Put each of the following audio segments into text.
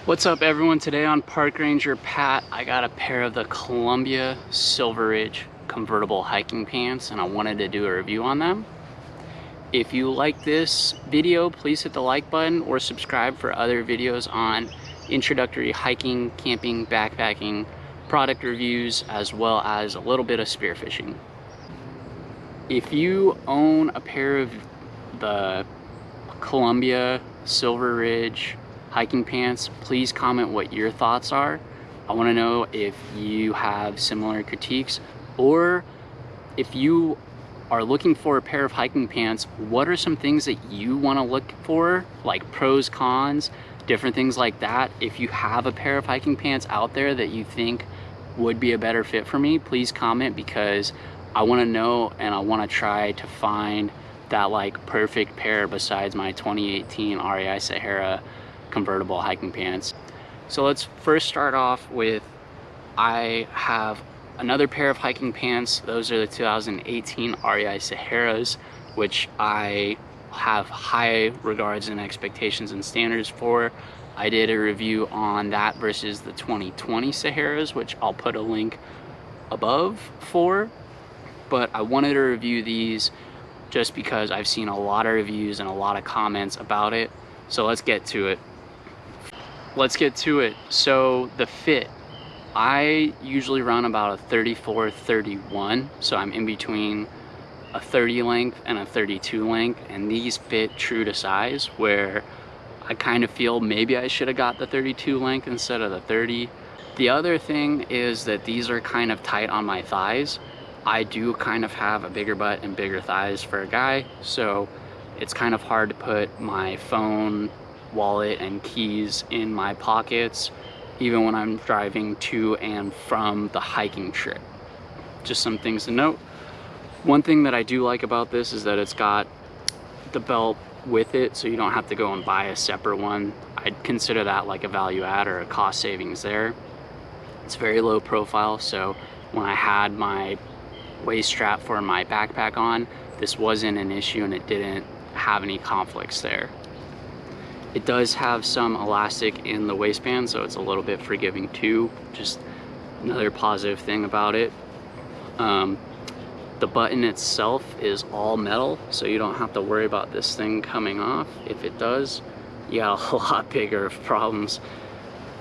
What's up everyone? Today on Park Ranger Pat, I got a pair of the Columbia Silver Ridge convertible hiking pants and I wanted to do a review on them. If you like this video, please hit the like button or subscribe for other videos on introductory hiking, camping, backpacking, product reviews, as well as a little bit of spearfishing. If you own a pair of the Columbia Silver Ridge hiking pants, please comment what your thoughts are. I want to know if you have similar critiques, or if you are looking for a pair of hiking pants, what are some things that you want to look for, like pros, cons, different things like that. If you have a pair of hiking pants out there that you think would be a better fit for me, please comment, because I want to know and I want to try to find that like perfect pair besides my 2018 REI Sahara convertible hiking pants. So let's first start off with, I have another pair of hiking pants. Those are the 2018 REI Saharas, which I have high regards and expectations and standards for. I did a review on that versus the 2020 Saharas, which I'll put a link above for, but I wanted to review these just because I've seen a lot of reviews and a lot of comments about it. So let's get to it. So the fit, I usually run about a 34-31, so I'm in between a 30 length and a 32 length, and these fit true to size, where I kind of feel maybe I should have got the 32 length instead of the 30. The other thing is that these are kind of tight on my thighs. I do kind of have a bigger butt and bigger thighs for a guy, so it's kind of hard to put my phone, wallet, and keys in my pockets, even when I'm driving to and from the hiking trip. Just some things to note. One thing that I do like about this is that it's got the belt with it, so you don't have to go and buy a separate one. I'd consider that like a value add or a cost savings there. It's very low profile, so when I had my waist strap for my backpack on, this wasn't an issue and it didn't have any conflicts there. It does have some elastic in the waistband, so it's a little bit forgiving too. Just another positive thing about it. The button itself is all metal, so you don't have to worry about this thing coming off. If it does, you got a lot bigger problems.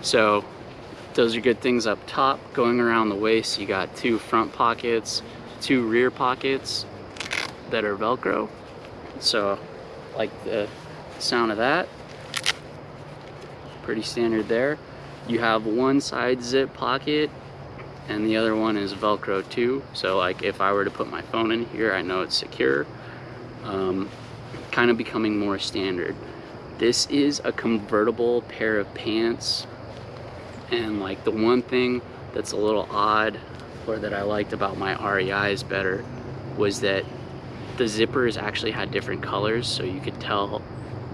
So those are good things up top. Going around the waist, you got two front pockets, two rear pockets that are Velcro. So like the sound of that. Pretty standard there. You have one side zip pocket and the other one is Velcro too. So like if I were to put my phone in here, I know it's secure. Kind of becoming more standard. This is a convertible pair of pants, and like the one thing that's a little odd, or that I liked about my REIs better, was that the zippers actually had different colors, so you could tell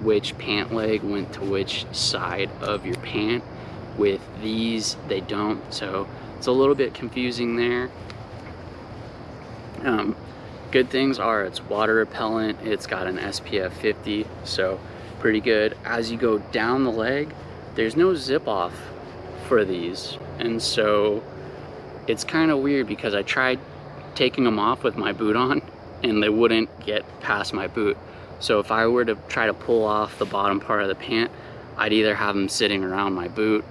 which pant leg went to which side of your pant. With these, they don't, so it's a little bit confusing there. Good things are it's water repellent, it's got an SPF 50, so pretty good. As you go down the leg, there's no zip off for these, and so it's kind of weird because I tried taking them off with my boot on and they wouldn't get past my boot. So if I were to try to pull off the bottom part of the pant, I'd either have them sitting around my boot,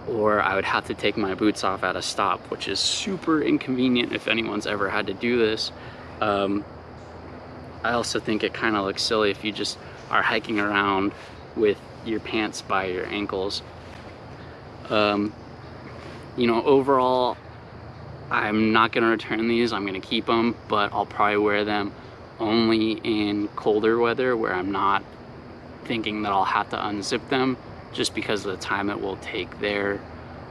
or I would have to take my boots off at a stop, which is super inconvenient if anyone's ever had to do this. I also think it kind of looks silly if you just are hiking around with your pants by your ankles. You know, overall, I'm not gonna return these. I'm gonna keep them, but I'll probably wear them only in colder weather where I'm not thinking that I'll have to unzip them, just because of the time it will take there.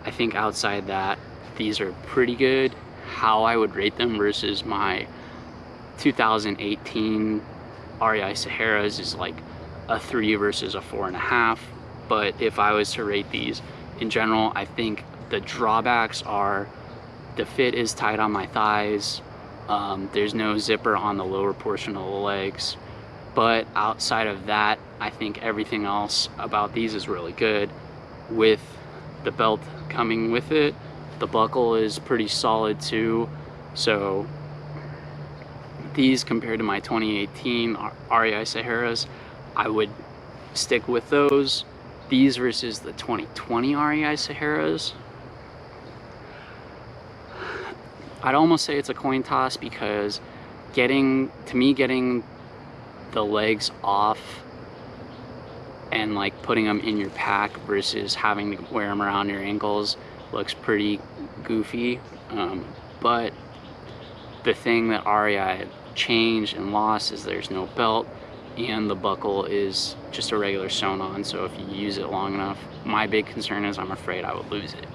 I think outside that, these are pretty good. How I would rate them versus my 2018 REI Saharas is like a 3 versus a 4.5. But if I was to rate these in general, I think the drawbacks are the fit is tight on my thighs. There's no zipper on the lower portion of the legs, but outside of that, I think everything else about these is really good. with the belt coming with it. The buckle is pretty solid too. So these, compared to my 2018 REI Saharas, I would stick with those. These versus the 2020 REI Saharas, I'd almost say it's a coin toss, because getting the legs off and like putting them in your pack versus having to wear them around your ankles looks pretty goofy. But the thing that REI changed and lost is there's no belt, and the buckle is just a regular sewn-on, so if you use it long enough, my big concern is I'm afraid I would lose it.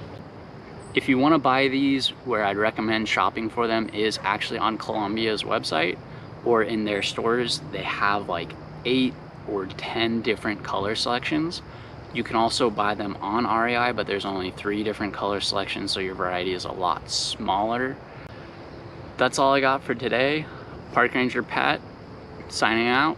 If you want to buy these, where I'd recommend shopping for them is actually on Columbia's website or in their stores. They have like 8 or 10 different color selections. You can also buy them on REI, but there's only 3 different color selections, so your variety is a lot smaller. That's all I got for today. Park Ranger Pat, signing out.